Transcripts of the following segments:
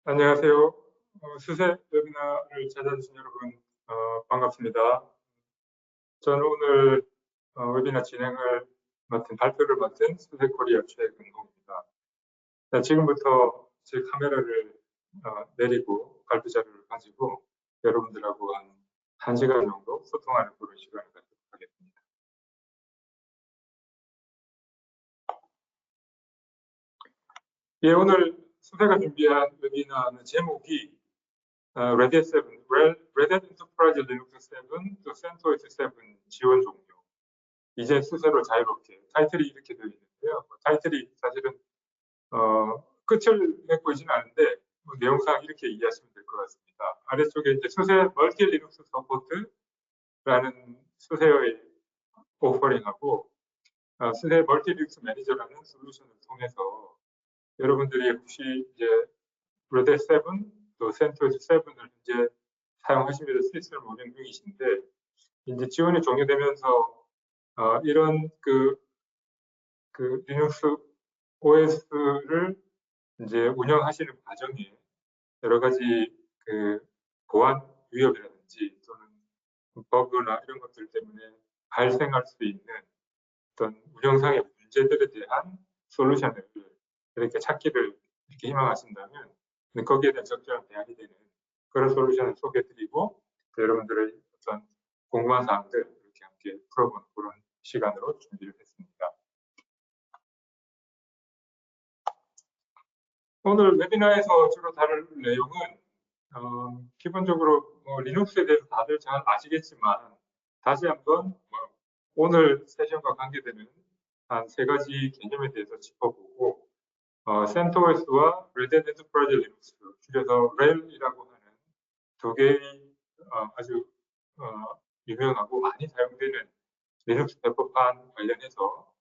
안녕하세요. 수세 웨비나를 찾아주신 여러분 반갑습니다. 저는 오늘 웨비나 진행을 발표를 맡은 수세코리아 최근홍입니다. 지금부터 제 카메라를 내리고 발표 자료를 가지고 여러분들하고 한 시간 정도 소통하는 그런 시간을 갖도록 하겠습니다. 예, 오늘 수세가 준비한 웨비나는 제목이 Red Hat 7, Red Hat Enterprise Linux 7, 또 CentOS 7 지원 종료. 이제 수세로 자유롭게. 타이틀이 이렇게 되어 있는데요. 타이틀이 사실은 끝을 맺고 있지는 않은데 내용상 이렇게 이해하시면 될 것 같습니다. 아래쪽에 이제 수세 멀티 리눅스 서포트라는 수세의 오퍼링하고 수세 멀티 리눅스 매니저라는 솔루션을 통해서 여러분들이 혹시 이제 Red Hat 7, 또 CentOS 7을 이제 사용하시면서 시스템을 운영 중이신데 이제 지원이 종료되면서 이런 그 리눅스 OS를 이제 운영하시는 과정에 여러 가지 그 보안 위협이라든지 또는 버그나 이런 것들 때문에 발생할 수 있는 어떤 운영상의 문제들에 대한 솔루션을 이렇게 찾기를 이렇게 희망하신다면 거기에 대한 적절한 대안이 되는 그런 솔루션을 소개해드리고 여러분들의 어떤 궁금한 사항들 이렇게 함께 풀어보는 그런 시간으로 준비를 했습니다. 오늘 웨비나에서 주로 다룰 내용은 기본적으로 리눅스에 대해서 다들 잘 아시겠지만 다시 한번 오늘 세션과 관계되는 한 세 가지 개념에 대해서 짚어보고 CentOS와 Red Hat Enterprise Linux, 줄여서 RHEL이라고 하는 두 개의 아주 유명하고 많이 사용되는 리눅스 배포판 관련해서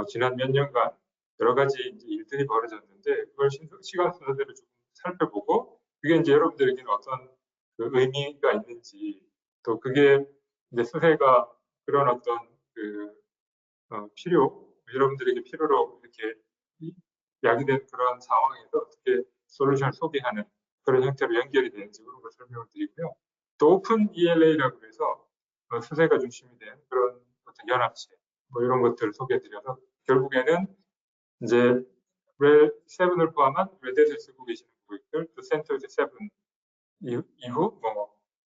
지난 몇 년간 여러 가지 일들이 벌어졌는데 그걸 시간 순서대로 좀 살펴보고 그게 이제 여러분들에게는 어떤 그 의미가 있는지 또 그게 이제 수세가 그런 어떤 여러분들에게 필요로 이렇게 야기된 그런 상황에서 어떻게 솔루션을 소개하는 그런 형태로 연결이 되는지 그런 걸 설명을 드리고요. 또 오픈 ELA라고 해서 수세가 중심이 된 그런 어떤 연합체 이런 것들을 소개해드려서 결국에는 이제 7을 포함한 레드햇을 쓰고 계시는 고객들, 또 CentOS 7 이후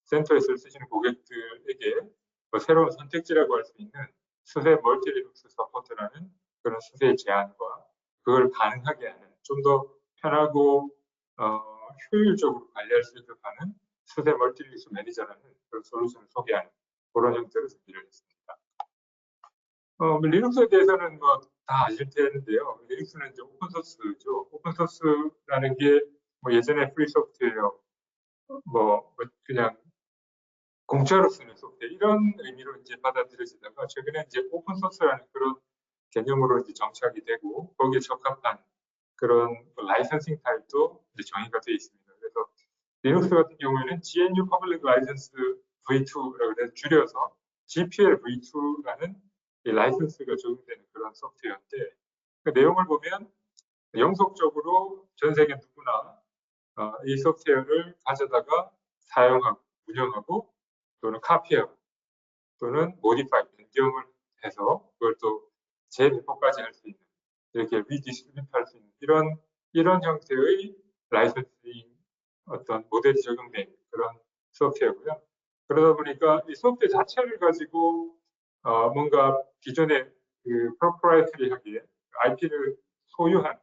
CentOS를 쓰시는 고객들에게 새로운 선택지라고 할 수 있는 수세 멀티 리눅스 서포트라는 그런 수세의 제안과 그걸 가능하게 하는 좀 더 편하고 효율적으로 관리할 수 있도록 하는 수세 멀티 리눅스 매니저라는 그런 솔루션을 소개하는 그런 형태로 준비를 했습니다. 리눅스에 대해서는 다 아실 텐데요. 리눅스는 이제 오픈소스죠. 오픈소스라는 게 예전에 프리 소프트웨어, 그냥 공짜로 쓰는 소프트웨어 이런 의미로 이제 받아들여지다가 최근에 이제 오픈소스라는 그런 개념으로 이제 정착이 되고 거기에 적합한 그런 라이선싱 타입도 이제 정의가 되어 있습니다. 그래서 리눅스 같은 경우에는 GNU Public License V2라고 해서 줄여서 GPL V2라는 라이선스가 적용되는 그런 소프트웨어인데 그 내용을 보면 영속적으로 전 세계 누구나 이 소프트웨어를 가져다가 사용하고 운영하고 또는 카피하고 또는 모디파이 변경을 해서 그걸 또 재배포까지 할 수 있는 이렇게 리디스트리뷰트 할 수 있는 이런 형태의 라이선싱 어떤 모델이 적용된 그런 소프트웨어고요. 그러다 보니까 이 소프트웨어 자체를 가지고 뭔가 기존의 그 프로프라이터리하게 IP를 소유한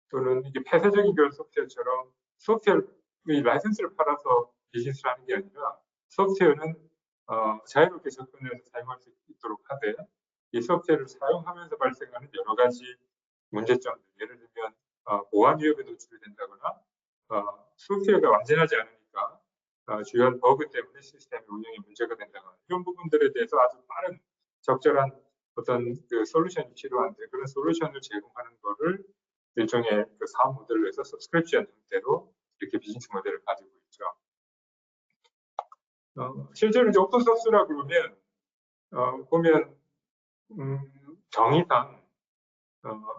또는 이게 폐쇄적인 그런 소프트웨어처럼 소프트웨어의 라이선스를 팔아서 비즈니스를 하는 게 아니라 소프트웨어는 자유롭게 접근해서 사용할 수 있도록 하되 이 소프트웨어를 사용하면서 발생하는 여러 가지 문제점들, 예를 들면 보안 위협에 노출이 된다거나 소프트웨어가 완전하지 않으니까 주요한 버그 때문에 시스템 운영에 문제가 된다거나 이런 부분들에 대해서 아주 빠른 적절한 어떤 그 솔루션이 필요한데 그런 솔루션을 제공하는 거를 일종의 그 사업 모델로 해서 서브스크립션 형태로 이렇게 비즈니스 모델을 가지고 있죠. 실제로 이제 오픈소스라고 그러면 보면 정의상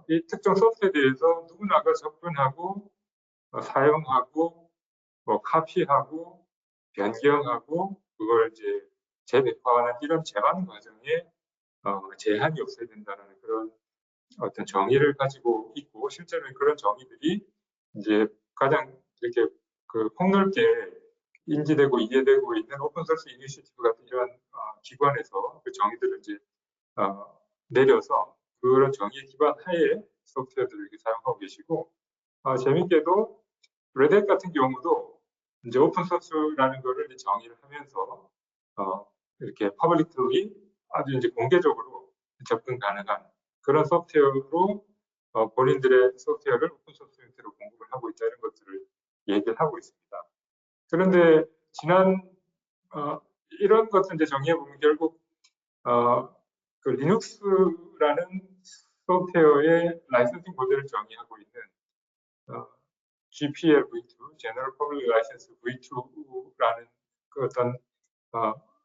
이 특정 소프트에 대해서 누구나가 접근하고 사용하고 뭐 카피하고 변경하고 그걸 이제 재배포하는 이런 재반 과정에 제한이 없어야 된다는 그런 어떤 정의를 가지고 있고, 실제로는 그런 정의들이 이제 가장 이렇게 그 폭넓게 인지되고 이해되고 있는 오픈소스 이니셔티브 같은 이런 기관에서 그 정의들을 이제 내려서 그런 정의에 기반하에 소프트웨어들을 이렇게 사용하고 계시고, 재밌게도 레드햇 같은 경우도 이제 오픈소스라는 거를 이제 정의를 하면서 이렇게 퍼블릭ली 아주 이제 공개적으로 접근 가능한 그런 소프트웨어로 본인들의 소프트웨어를 오픈소스 형태로 공급을 하고 있다, 이런 것들을 얘기를 하고 있습니다. 그런데 이런 것들 이제 정의해 보면 결국 그 리눅스라는 소프트웨어의 라이선싱 모델을 정의하고 있는 GPL v2, General Public License v2라는 그 어떤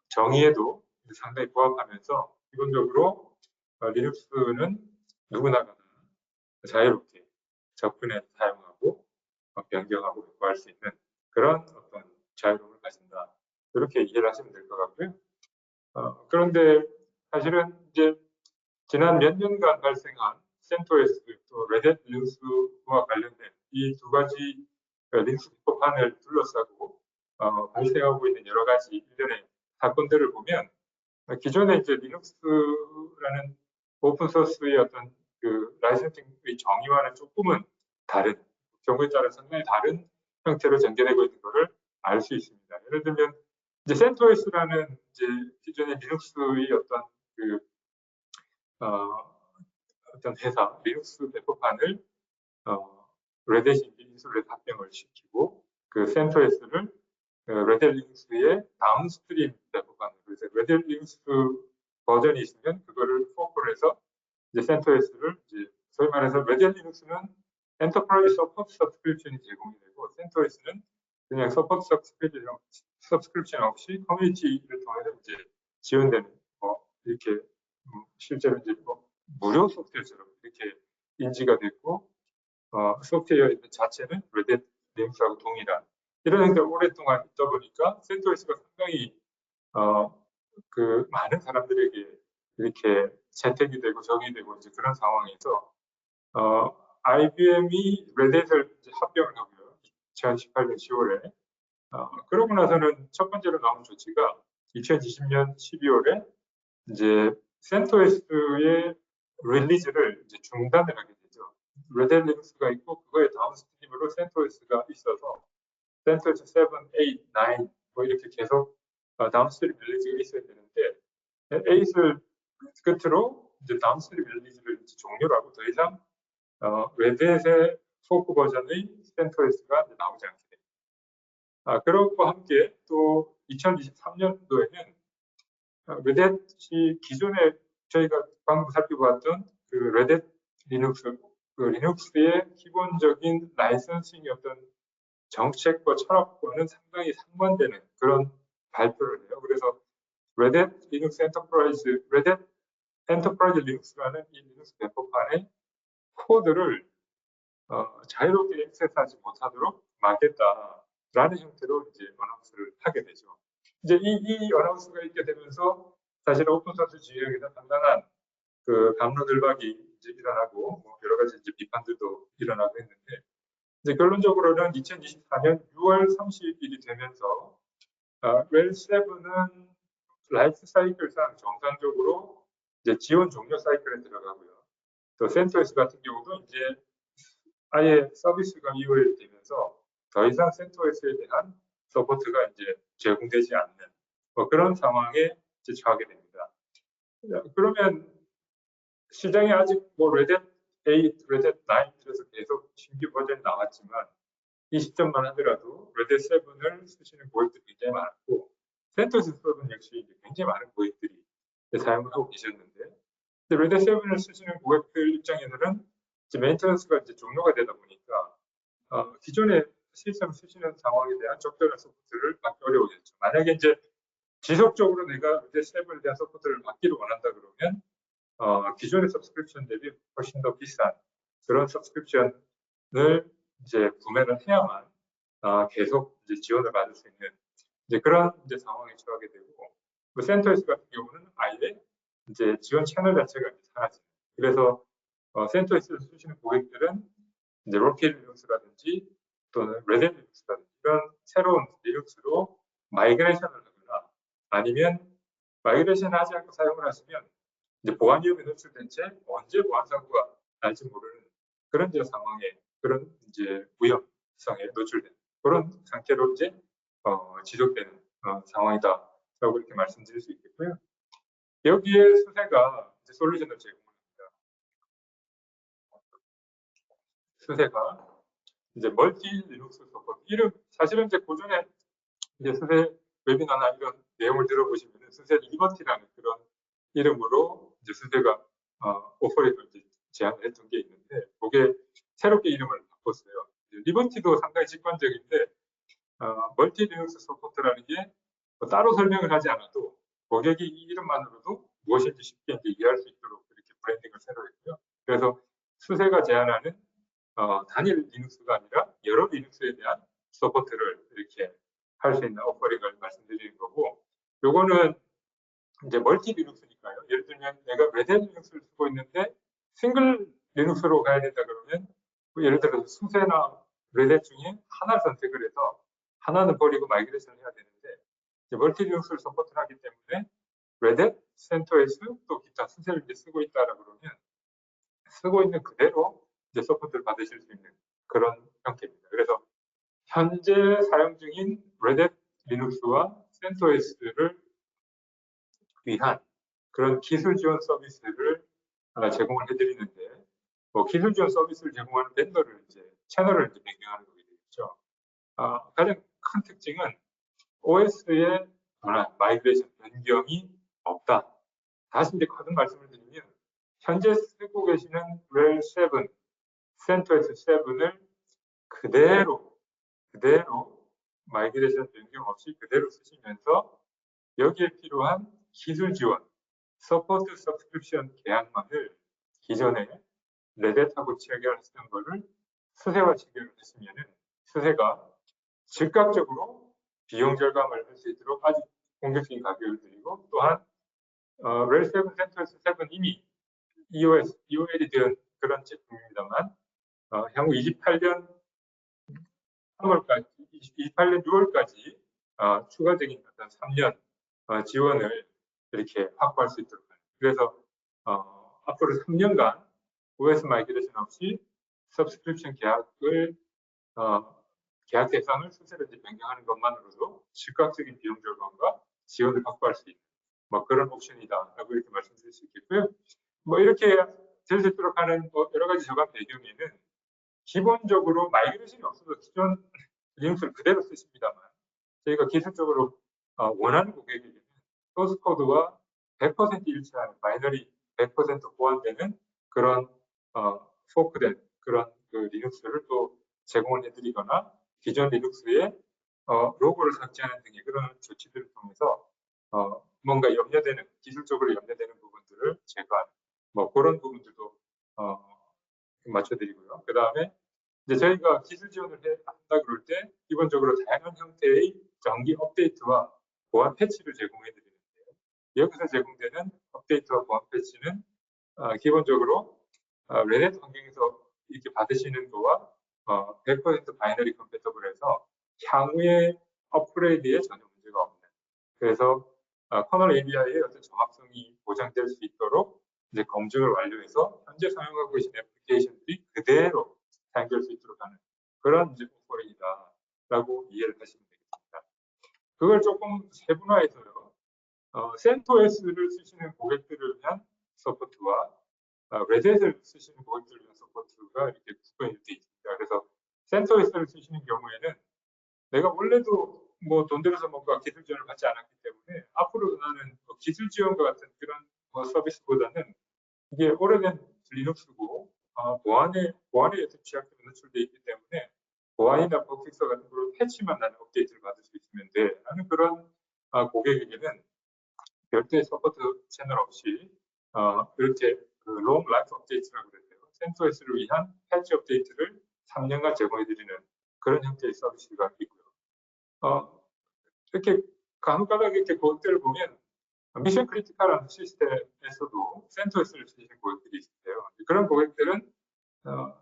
정의에도 상당히 부합하면서 기본적으로 리눅스는 누구나 자유롭게 접근해서 사용하고 변경하고 구할 수 있는 그런 어떤 자유로움을 가진다, 이렇게 이해를 하시면 될 것 같고요. 그런데 사실은 이제 지난 몇 년간 발생한 센토스 또 레드햇 리눅스와 관련된 이 두 가지 리눅스 비법판을 둘러싸고 발생하고 있는 여러 가지 일련의 사건들을 보면, 기존에 이제 리눅스라는 오픈 소스의 어떤 그 라이센싱의 정의와는 조금은 다른, 경우에 따라 상당히 다른 형태로 전개되고 있는 것을 알 수 있습니다. 예를 들면 이제 센토스라는 이제 기존의 리눅스의 어떤 그 어떤 회사 리눅스 배포판을 레드햇이 인수를 합병을 시키고 그 센토스를 레드햇 리눅스의 다운스트림 배포판으로, 그래서 레드햇 리눅스 버전이 있으면 그거를 포크를 해서 이제 센토스를 이제 소위 말해서 레드햇 리눅스는 엔터프라이즈 서포트 서브스크립션이 제공이 되고, 센토스는 그냥 서포트 서브스크립션 없이 커뮤니티를 통해서 이제 지원되는 이렇게 실제로 이제 무료 소프트웨어처럼 이렇게 인지가 됐고, 소프트웨어 자체는 레드햇 리눅스하고 동일한 이런 형태가 오랫동안 있다 보니까 센토스가 상당히 그 많은 사람들에게 이렇게 채택이 되고 적용이 되고 이제 그런 상황에서 IBM이 레드햇을 합병을 하고요. 2018년 10월에 그러고 나서는 첫 번째로 나온 조치가 2020년 12월에 이제 센토스의 릴리즈를 이제 중단을 하게 되죠. 레드햇 리눅스가 있고 그거에 다운스트림으로 센토스가 있어서 센토스 7, 8, 9 뭐 이렇게 계속 다운스트림 릴리즈가 있어야 되는데 8을 끝으로 이제 다운스트림 릴리즈를 이제 종료를 하고 더 이상 레드햇의 포크 버전의 센토스가 나오지 않게 됩니다. 그것과 함께 또 2023년도에는 레드햇이 기존에 저희가 방금 살펴봤던 그 레드햇 리눅스, 그 리눅스의 기본적인 라이선싱의 어떤 정책과 철학과는 상당히 상반되는 그런 발표를 해요. 그래서 레드햇 리눅스 엔터프라이즈, 레드햇 엔터프라이즈 리눅스라는 이 리눅스 배포판의 코드를 자유롭게 액세스하지 못하도록 막겠다라는 형태로 이제 어나운스를 하게 되죠. 이제 이 어나운스가 있게 되면서 사실 오픈소스 지역에서 상당한 그 감론을박이 이제 일어나고 여러 가지 이제 비판들도 일어나고 했는데, 이제 결론적으로는 2024년 6월 30일이 되면서 웰 7은 라이프 사이클상 정상적으로 이제 지원 종료 사이클에 들어가고요. 또 센토스 같은 경우도 이제 아예 서비스가 이후에 되면서 더 이상 센토스에 대한 서포트가 이제 제공되지 않는 그런 상황에 이제 처하게 됩니다. 그러면 시장에 아직 레드햇 8, 레드햇 9 그래서 계속 신규 버전이 나왔지만 이 시점만 하더라도 레드햇 7을 쓰시는 고객들이 굉장히 많고 센토스 7 역시 굉장히 많은 고객들이 사용을 하고 계셨는데, 레드햇 7을 쓰시는 고객들 입장에서는 이제 메인터넌스가 이제 종료가 되다 보니까 기존의 시스템을 쓰시는 상황에 대한 적절한 서포트를 받기 어려워졌죠. 만약에 이제 지속적으로 내가 레드햇 7에 대한 서포트를 받기를 원한다 그러면 기존의 서브스크립션 대비 훨씬 더 비싼 그런 서브스크립션을 이제 구매를 해야만 계속 이제 지원을 받을 수 있는 이제 그런 이제 상황에 처하게 되고, 그 CentOS 같은 경우는 아예 이제 지원 채널 자체가 이제 사라지는. 그래서 CentOS를 쓰시는 고객들은 이제 로켓 리눅스라든지 또는 레드 리눅스라든지 이런 새로운 리눅스로 마이그레이션을 하거나 아니면 마이그레이션 하지 않고 사용을 하시면 이제 보안 위험에 노출된 채 언제 보안 사고가 날지 모르는 그런 이제 상황에 그런 이제 위험성에 노출된 그런 상태로 이제 지속되는 상황이다라고 이렇게 말씀드릴 수 있겠고요. 여기에 수세가 이제 솔루션을 제공합니다. 수세가 이제 멀티 리눅스 서포트 이름 사실은 이제 고전에 이제 수세 웨비나나 이런 내용을 들어보시면 수세 리버티라는 그런 이름으로 이제 수세가 오퍼레이터를 제안을 했던 게 있는데 그게 새롭게 이름을 바꿨어요. 리버티도 상당히 직관적인데 멀티 리눅스 서포트라는 게 뭐 따로 설명을 하지 않아도 고객이 이 이름만으로도 무엇인지 쉽게 이제 이해할 수 있도록 이렇게 브랜딩을 새로 했고요. 그래서 수세가 제안하는 단일 리눅스가 아니라 여러 리눅스에 대한 서포트를 이렇게 할 수 있는 오퍼링을 말씀드리는 거고, 요거는 이제 멀티 리눅스니까요. 예를 들면 내가 레드 리눅스를 쓰고 있는데 싱글 리눅스로 가야 된다 그러면 예를 들어서 수세나 레드 중에 하나를 선택을 해서 하나는 버리고 마이그레이션을 해야 되는데 이제 멀티 리눅스를 서포트를 하기 때문에 레드, CentOS 또 기타 수세를 이제 쓰고 있다라 그러면 쓰고 있는 그대로 이제 서포트를 받으실 수 있는 그런 형태입니다. 그래서 현재 사용 중인 레드 리눅스와 CentOS를 위한 그런 기술 지원 서비스를 제공을 해드리는데, 기술 지원 서비스를 제공하는 벤더를 이제 채널을 이제 변경하는 거게 되겠죠. 가장 큰 특징은 OS의 마이그레이션 변경이 없다. 다시 이제 거듭 말씀을 드리면 현재 쓰고 계시는 렐 7, CentOS 7을 그대로 마이그레이션 변경 없이 그대로 쓰시면서 여기에 필요한 기술 지원, 서포트 서브스크립션 계약만을 기존에 레댓하고 체결하시던 거를 수세와 체결을 했으면은 수세가 즉각적으로 비용 절감을 할 수 있도록 아주 공격적인 가격을 드리고, 또한 렐 7, CentOS 7 이미 EOL이 된 그런 제품입니다만 향후 28년 3월까지, 28년 6월까지 추가적인 어떤 3년 지원을 이렇게 확보할 수 있도록 합니다. 그래서 앞으로 3년간 OS 마이그레이션 없이 서브스크립션 계약을 계약 대상을 수세로 변경하는 것만으로도 즉각적인 비용 절감과 지원을 확보할 수 있는 그런 옵션이다라고 이렇게 말씀드릴 수 있겠고요. 이렇게 될 수 있도록 하는 여러 가지 저감 배경에는 기본적으로 마이그레이션이 없어도 기존 리눅스를 그대로 쓰십니다만 저희가 기술적으로 원하는 고객에게는 소스 코드와 100% 일치하는 바이너리 100% 보완되는 그런 포크된 그런 그 리눅스를 또 제공을 해드리거나 기존 리눅스의 로고를 삭제하는 등의 그런 조치들을 통해서 뭔가 염려되는 기술적으로 염려되는 부분들을 제거하는 그런 부분들도 맞춰드리고요. 그 다음에 이제 저희가 기술 지원을 한다 그럴 때 기본적으로 다양한 형태의 정기 업데이트와 보안 패치를 제공해 드리는데요. 여기서 제공되는 업데이트와 보안 패치는 기본적으로 레딧 환경에서 이렇게 받으시는 거와 100% 바이너리 컴패터블해서 향후에 업그레이드에 전혀 문제가 없는, 그래서 커널 API의 어떤 정확성이 보장될 수 있도록 이제 검증을 완료해서 현재 사용하고 계신 애플리케이션들이 그대로 사용될 수 있도록 하는 그런 이제 오퍼레이다라고 이해를 하시면 되겠습니다. 그걸 조금 세분화해서요. CentOS를 쓰시는 고객들을 위한 서포트와 레딧을 쓰시는 고객들을 위한 서포트가 이렇게 구분이 되어 있습니다. 그래서 CentOS를 쓰시는 경우에는 내가 원래도 돈 들여서 뭔가 기술 지원을 받지 않았기 때문에 앞으로 나는 기술 지원과 같은 그런 서비스보다는 이게 오래된 리눅스고 보안에 어떤 취약점이 노출되어 있기 때문에 보안이나 버그픽서 같은 그런 패치만 나는 업데이트를 받을 수 있으면 돼 라는 그런 고객에게는 별도의 서포트 채널 없이 이렇게 롱 라이프 업데이트라고 그랬어요. CentOS를 위한 패치 업데이트를 3년간 제공해 드리는 그런 형태의 서비스가 있고요. 이렇게 간혹가다가 이렇게 고객들을 보면 미션 크리티컬한 시스템에서도 CentOS를 쓰시는 고객들이 있어요. 그런 고객들은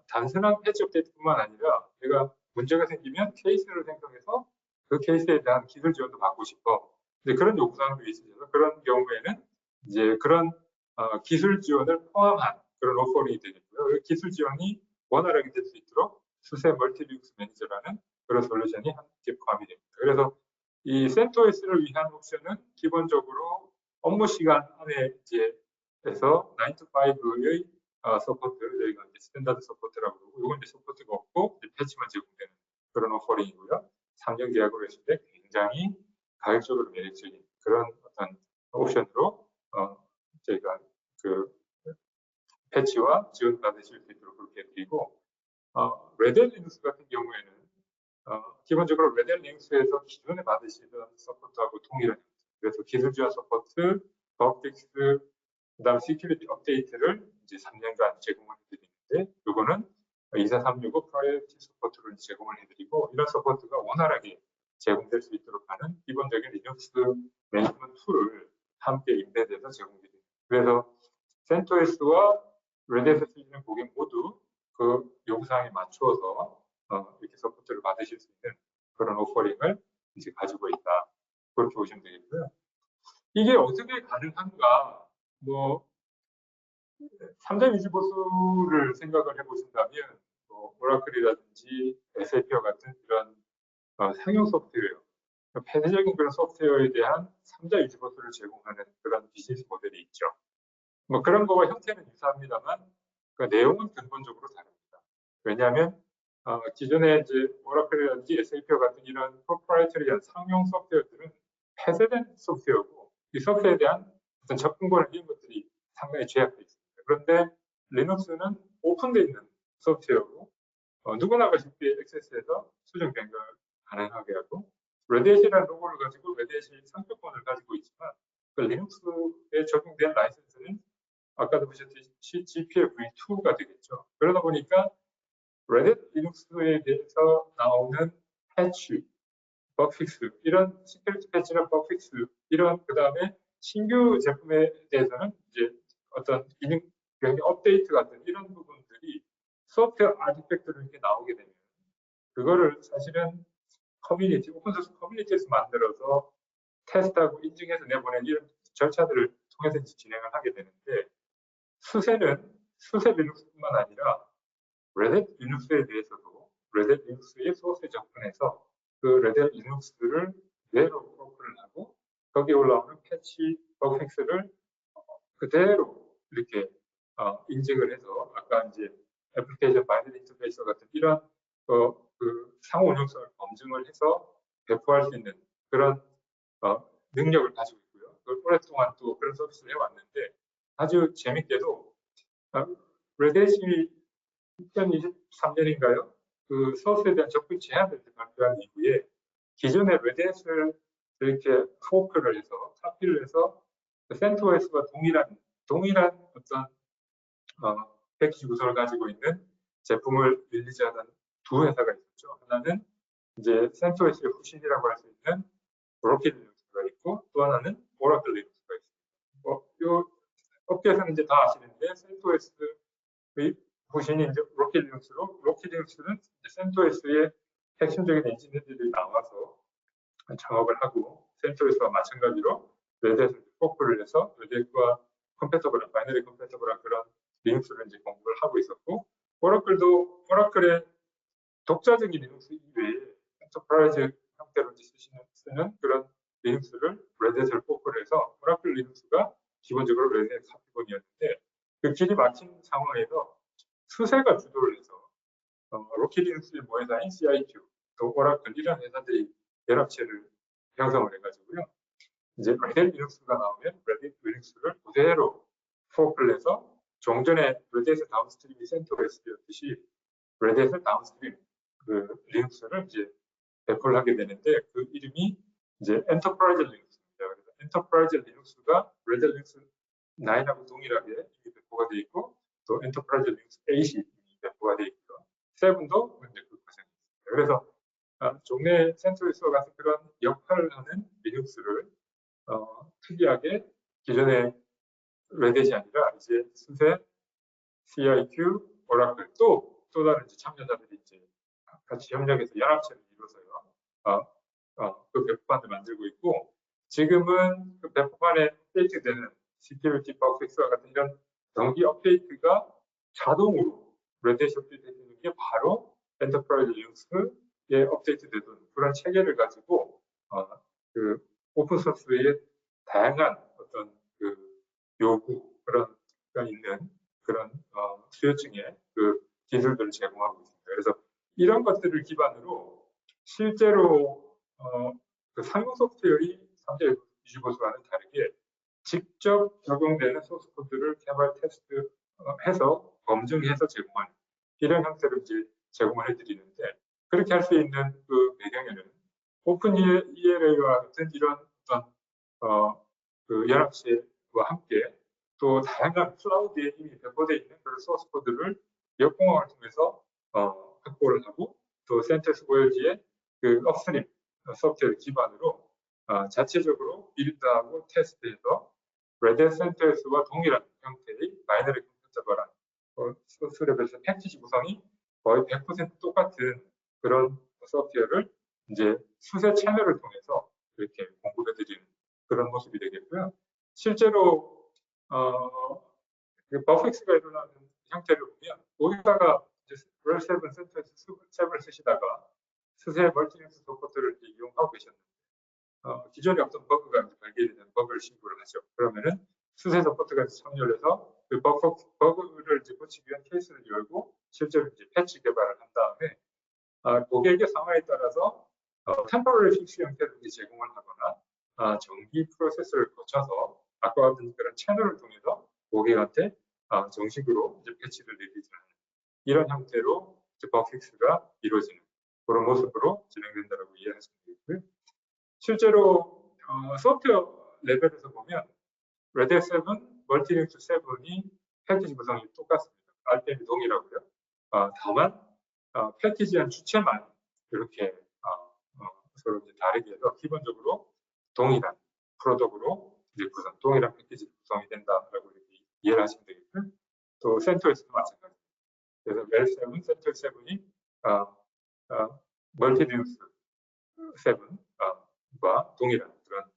단순한 패치 업데이트뿐만 아니라 내가 문제가 생기면 케이스를 생성해서 그 케이스에 대한 기술 지원도 받고 싶어. 이제 그런 요구사항도 있으셔서 그런 경우에는 이제 그런 기술 지원을 포함한 그런 오퍼링이 되겠고요. 기술 지원이 원활하게 될 수 있도록 수세 멀티리눅스 매니저라는 그런 솔루션이 함께 포함이 됩니다. 그래서 이 CentOS를 위한 옵션은 기본적으로 업무 시간 안에 이제 해서 9 to 5의 서포트, 저희가 이제 스탠다드 서포트라고 그러고, 이건 이제 서포트가 없고 이제 패치만 제공되는 그런 오퍼링이고요. 3년 계약으로 했을 때 굉장히 가격적으로 매력적인 그런 어떤 옵션으로 저희가 그 패치와 지원 받으실 수 있도록 그렇게 해드리고, 레드 리눅스 같은 경우에는 기본적으로 레드 리눅스에서 기존에 받으시던 서포트하고 동일한, 그래서 기술 지원 서포트, 버그픽스, 그다음 시큐리티 업데이트를 이제 3년간 제공을 해드리는데, 이거는 24365 프라이어티 서포트를 제공을 해드리고, 이런 서포트가 원활하게 제공될 수 있도록 하는 기본적인 리눅스 매니지먼트 툴을 함께 인베드해서 제공드립니다. 그래서 CentOS와 레드에서 쓰시는 고객 모두 그 요구사항에 맞추어서 이렇게 서포트를 받으실 수 있는 그런 오퍼링을 이제 가지고 있다. 그렇게 보시면 되겠고요. 이게 어떻게 가능한가? 뭐 3자 유지 보수를 생각을 해보신다면 오라클이라든지 SAP와 같은 이런 상용 소프트웨어, 폐쇄적인 그런 소프트웨어에 대한 3자 유지 보수를 제공하는 그런 비즈니스 모델이 있죠. 뭐 그런 거와 형태는 유사합니다만 그 내용은 근본적으로 다릅니다. 왜냐하면 기존에 이제 오라클이라든지 SAP와 같은 이런 프로프라이터리한 상용 소프트웨어들은 폐쇄된 소프트웨어고, 이 소프트웨어에 대한 어떤 접근권을 이런 것들이 상당히 제약되어 있습니다. 그런데 리눅스는 오픈되어 있는 소프트웨어고 누구나 쉽게 액세스해서 수정 변경을 가능하게 하고, 레드햇이라는 로고를 가지고 레드햇이 상표권을 가지고 있지만 그 리눅스에 적용된 라이센스는 아까도 보셨듯이 GPL v2가 되겠죠. 그러다 보니까 레드 리눅스에 대해서 나오는 패치, 버그픽스, 이런 시큐리티 패치나 버그픽스, 이런 그 다음에 신규 제품에 대해서는 이제 어떤 기능 변경 업데이트 같은 이런 부분들이 소프트웨어 아티팩트로 이렇게 나오게 되면 그거를 사실은 커뮤니티, 오픈소스 커뮤니티에서 만들어서 테스트하고 인증해서 내보낸 이런 절차들을 통해서 진행을 하게 되는데, 수세 리눅스뿐만 아니라 레드 리눅스에 대해서도 레드 리눅스의 소스에 접근해서 그 레드 리눅스를 그대로 프로그램을 하고 거기에 올라오는 패치, 버그픽스를 그대로 이렇게 인증을 해서 아까 이제 애플리케이션 바이너리 인터페이스 같은 이런 그 상호 운용성을 검증을 해서 배포할 수 있는 그런 능력을 가지고 있고요. 오랫동안 또 그런 서비스를 해왔는데, 아주 재밌게도 레드햇이 2023년인가요? 그 소스에 대한 접근 제한을 발표한 이후에 기존의 레드햇을 이렇게 포크를 해서 카피를 해서 CentOS와 동일한 어떤 패키지 구성을 가지고 있는 제품을 릴리즈하는 두 회사가 있었죠. 하나는 이제 CentOS의 후신이라고 할 수 있는 로켓 리눅스가 있고, 또 하나는 오라클 리눅스가 있습니다. 이 업계에서는 이제 다 아시는데 CentOS의 후신이 이제 로켓 리눅스로, 로켓 리눅스는 CentOS의 핵심적인 엔지니어들이 나와서 창업을 하고, CentOS와 마찬가지로 레드햇을 포크를 해서 레드햇과 컴패터블한, 바이너리 컴패터블한 그런 리눅스를 이제 공부를 하고 있었고, 오라클도 오라클의 독자적인 리눅스 이외에 엔터프라이즈 형태로 쓰는 그런 리눅스를 레드햇을 포크를 해서 오라클 리눅스가 기본적으로 레드햇 사피본이었는데, 그 길이 막힌 상황에서 수세가 주도를 해서 로켓 리눅스의 모회사인 CIQ, 또 오라클 이런 회사들이 연합체를 형성을 해가지고요. 이제 레드 리눅스가 나오면 레드 리눅스를 그대로 포크를 해서 종전에 레드햇의 다운스트림이 CentOS였듯이 레드햇의 다운스트림 그 리눅스를 이제 배포를 하게 되는데, 그 이름이 이제 엔터프라이즈 리눅스입니다. 그래서 엔터프라이즈 리눅스가 레드 리눅스 9하고 동일하게 이미 배포가 되어 있고, 또 엔터프라이즈 리눅스 8이 이미 배포가 되어 있고요. 7도 이제 그 과정이 있습니다. 그래서 종래 센트로스와 같은 그런 역할을 하는 리눅스를 특이하게 기존의 레딧이 아니라 이제 수세, CIQ, 오라클 또 다른 이제 참여자들이 이제 같이 협력해서 연합체를 이루어서요. 그 배포판을 만들고 있고, 지금은 그 배포판에 업데이트되는 시큐리티 버그픽스와 같은 이런 정기 업데이트가 자동으로 레딧이 업데이트되는 게 바로 엔터프라이즈 리눅스에 업데이트되던 그런 체계를 가지고 그 오픈소스의 다양한 어떤 그 요구 그런 있는 그런 수요층의 그 기술들을 제공하고 있습니다. 그래서 이런 것들을 기반으로 실제로 그 상용 소프트웨어의 3대 유지보수와는 다르게 직접 적용되는 소스 코드를 개발 테스트 해서 검증해서 제공하는 이런 형태로 이제 제공을 해드리는데, 그렇게 할 수 있는 그 배경에는 오픈 ELA와 같은 이런 어떤 그 연합체와 함께 또 다양한 클라우드에 이미 배포되어 있는 그런 소스 코드를 역공학을 통해서 확보를 하고, 또 센터스 고열지의 그 업스트림 소프트웨어 기반으로 자체적으로 빌드하고 테스트해서 레딧 센터스와 동일한 형태의 바이너리 컴퓨터블한 소스 레벨에서 패키지 구성이 거의 100% 똑같은 그런 소프트웨어를 이제 수세 채널을 통해서 이렇게 공급해드리는 그런 모습이 되겠고요. 실제로 버프엑스가 일어나는 형태를 보면, 거기다가 웰 세븐 센터에서 7을 쓰시다가 수세 멀티넷 서포트를 이용하고 계셨는데 기존에 어떤 버그가 발견되는 버그를 신고를 하죠. 그러면은 수세 서포트가 참여를 해서 그 버그를 이제 고치기 위한 케이스를 열고 실제로 이제 패치 개발을 한 다음에 고객의 상황에 따라서 템포러리 픽스 형태로 제공을 하거나 정기 프로세스를 거쳐서 아까 같은 그런 채널을 통해서 고객한테 정식으로 이제 패치를 내리지 않는 이런 형태로 버픽스가 이루어지는 그런 모습으로 진행된다고 이해하시면 되고요. 실제로 소프트웨어 레벨에서 보면 레딧 7, 멀티리눅스 7이 패키지 구성이 똑같습니다. RPM이 동일하고요. 다만 패키지한 주체만 이렇게 서로 이제 다르게 해서 기본적으로 동일한 프로덕트로 이제 구성, 동일한 패키지 구성이 된다라고 이렇게 이해를 하시면 되겠고요. 또 센터에서도 마찬가지입니다. 그래서 웰 7, 센터 7이 멀티리눅스 7과 동일한 그런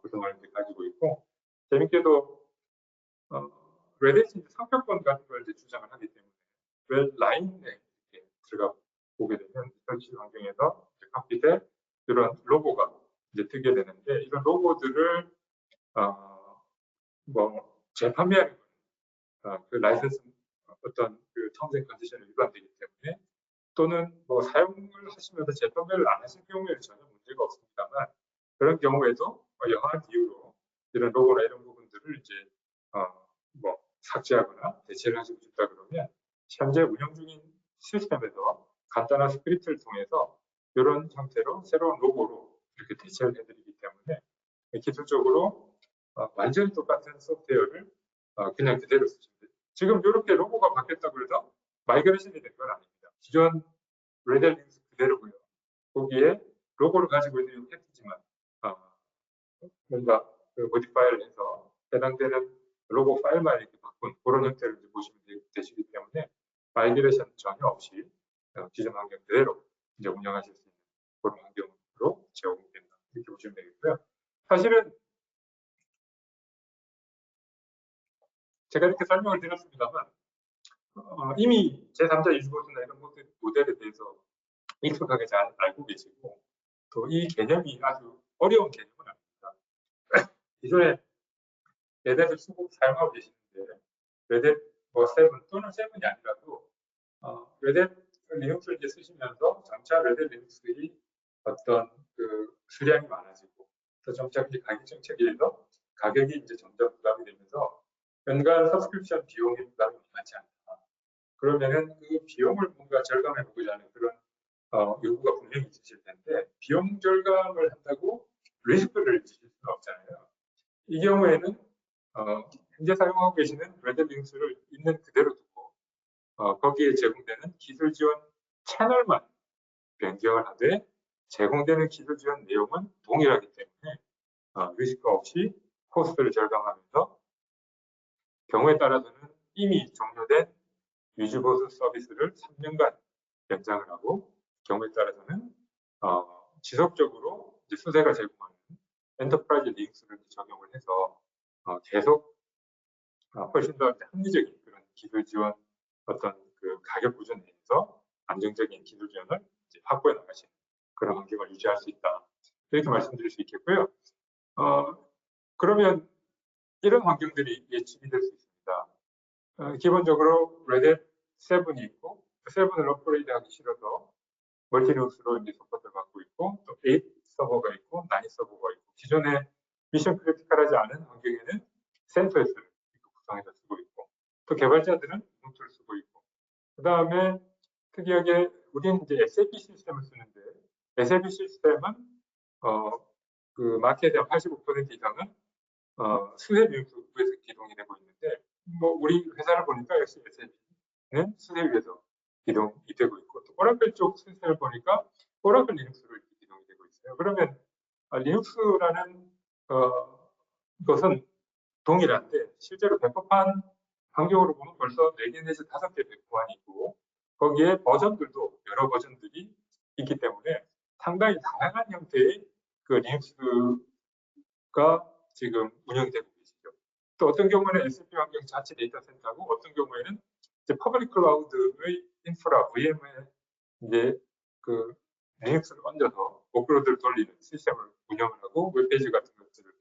구성을 가지고 있고, 재밌게도 레딧이 상표권 같은 걸 이제 주장을 하기 때문에 웰 라인에 이렇게 들어가 보게 되면 설치 환경에서 컴퓨터에 이런 로고가 이제 뜨게 되는데, 이런 로고들을 뭐 재판매하는 그 라이선스 어떤 그 텀스 앤 컨디션에 위반되기 때문에, 또는 뭐 사용을 하시면서 재판매를 안 하실 경우에는 전혀 문제가 없습니다만, 그런 경우에도 여하한 이유로 이런 로고나 이런 부분들을 이제 뭐 삭제하거나 대체를 하시고 싶다 그러면 현재 운영 중인 시스템에서 간단한 스크립트를 통해서 이런 형태로 새로운 로고로 이렇게 대체를 해드리기 때문에 기술적으로 완전히 똑같은 소프트웨어를 그냥 그대로 쓰시면 돼요. 지금 이렇게 로고가 바뀌었다고 해서 마이그레이션이 된 건 아닙니다. 기존 레딧 리눅스 그대로고요. 거기에 로고를 가지고 있는 패키지만 뭔가 그 모디파이를 해서 해당되는 로고 파일만 이렇게 바꾼 그런 형태를 이제 보시면 되시기 때문에 마이그레이션 전혀 없이 기존 환경 그대로 이제 운영하실 수 있는 그런 환경으로 제공된다, 이렇게 보시면 되겠고요. 사실은 제가 이렇게 설명을 드렸습니다만 이미 제3자 유지보수나 이런 모델에 대해서 익숙하게 잘 알고 계시고, 또 이 개념이 아주 어려운 개념은 아닙니다. 기존에 레딧을 사용하고 계시는데 레딧 뭐 7 또는 7이 아니라도 레딧 리눅스를 이제 쓰시면서 점차 레딧 리눅스의 어떤 그 수량이 많아지고, 또 점차 이제 가격 정책에서 가격이 이제 점점 부담이 되면서 연간 서브스크립션 비용의 부담이 많지 않다. 그러면은 그 비용을 뭔가 절감해 보고자 하는 그런 요구가 분명히 있으실 텐데, 비용 절감을 한다고 리스크를 지실 수는 없잖아요. 이 경우에는 현재 사용하고 계시는 레딧 리눅스를 있는 그대로 두고 거기에 제공되는 기술 지원 채널만 변경을 하되 제공되는 기술 지원 내용은 동일하기 때문에 리스크 없이 코스트를 절감하면서 경우에 따라서는 이미 종료된 유지보수 서비스를 3년간 연장을 하고 경우에 따라서는 지속적으로 이제 수세가 제공하는 엔터프라이즈 링스를 적용을 해서 계속 훨씬 더 합리적인 그런 기술 지원 어떤 그 가격 구조 내에서 안정적인 기술 지원을 이제 확보해 나가시는 그런 환경을 유지할 수 있다. 이렇게 말씀드릴 수 있겠고요. 그러면 이런 환경들이 예측이 될 수 있습니다. 기본적으로 레드 7이 있고 7을 업그레이드하기 싫어서 멀티리눅스로 이제 서포트를 받고 있고 또 8 서버가 있고 9 서버가 있고 기존에 미션 크리티컬하지 않은 환경에는 CentOS를 구성해서 쓰고 있고 또 개발자들은 우분투를 쓰고 있고 그 다음에 특이하게 우리는 이제 SAP 시스템을 쓰는데 SAP 시스템은 그 마켓의 85% 이상은 수세 리눅스에서 기동이 되고 있는데 뭐 우리 회사를 보니까 역시 SAP는 수세 위에서 기동이 되고 있고 또 오라클 쪽 시스템을 보니까 오라클 리눅스로 이렇게 기동이 되고 있어요. 그러면 리눅스라는 것은 동일한데 실제로 배포한 환경으로 보면 벌써 4개 내지 5개 배포안이 있고 거기에 버전들도 여러 버전들이 있기 때문에 상당히 다양한 형태의 그 리눅스가 지금 운영되고 계시죠. 또 어떤 경우는 SAP 환경 자체 데이터 센터고 어떤 경우에는 이제 퍼블릭 클라우드의 인프라 VM에 이제 그 리눅스를 얹어서 워크로드를 돌리는 시스템을 운영을 하고 웹페이지 같은 것들을